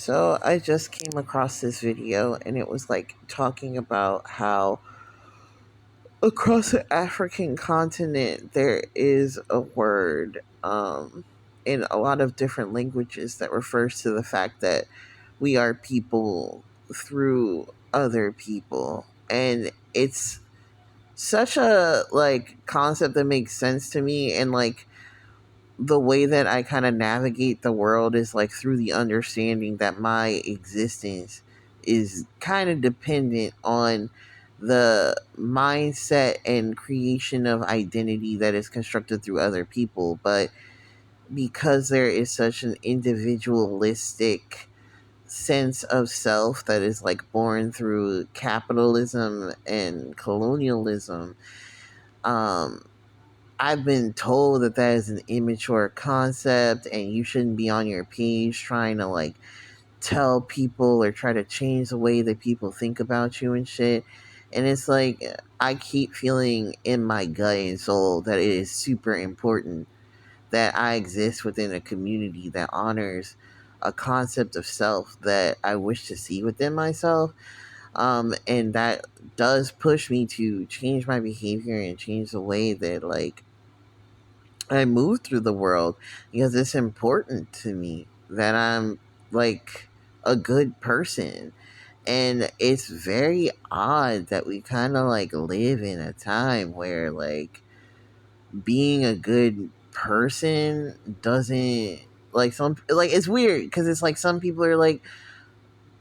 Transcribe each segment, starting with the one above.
So I just came across this video and it was like talking about how across the African continent there is a word in a lot of different languages that refers to the fact that we are people through other people. And it's such a concept that makes sense to me, and the way that I kind of navigate the world is like through the understanding that my existence is kind of dependent on the mindset and creation of identity that is constructed through other people. But because there is such an individualistic sense of self that is like born through capitalism and colonialism, um, I've been told that that is an immature concept and you shouldn't be on your page trying to tell people or try to change the way that people think about you and shit. And it's like, I keep feeling in my gut and soul that it is super important that I exist within a community that honors a concept of self that I wish to see within myself. And that does push me to change my behavior and change the way that I move through the world, because it's important to me that I'm like a good person. And it's very odd that we kind of live in a time where being a good person doesn't, it's weird because it's like some people are like,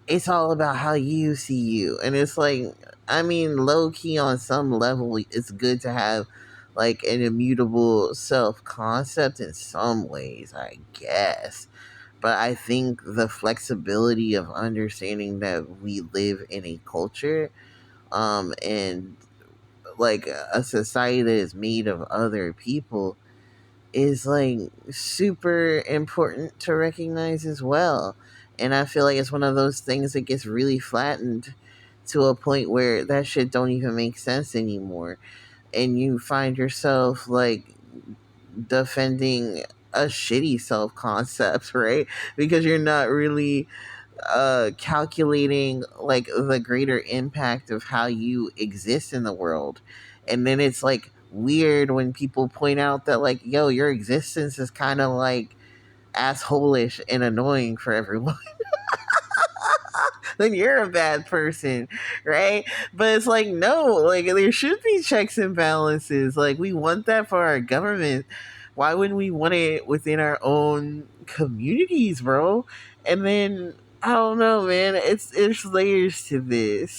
it's all about how you see you. And it's like, I mean, low key on some level, it's good to have an immutable self concept in some ways, I guess. But I think the flexibility of understanding that we live in a culture, and a society that is made of other people, is super important to recognize as well. And I feel like it's one of those things that gets really flattened to a point where that shit don't even make sense anymore. And you find yourself defending a shitty self concept, right? Because you're not really calculating the greater impact of how you exist in the world. And then it's weird when people point out that yo, your existence is kind of assholish and annoying for everyone. Then you're a bad person, right? But it's like, no, there should be checks and balances. We want that for our government. Why wouldn't we want it within our own communities, bro? And then I don't know, man. It's layers to this.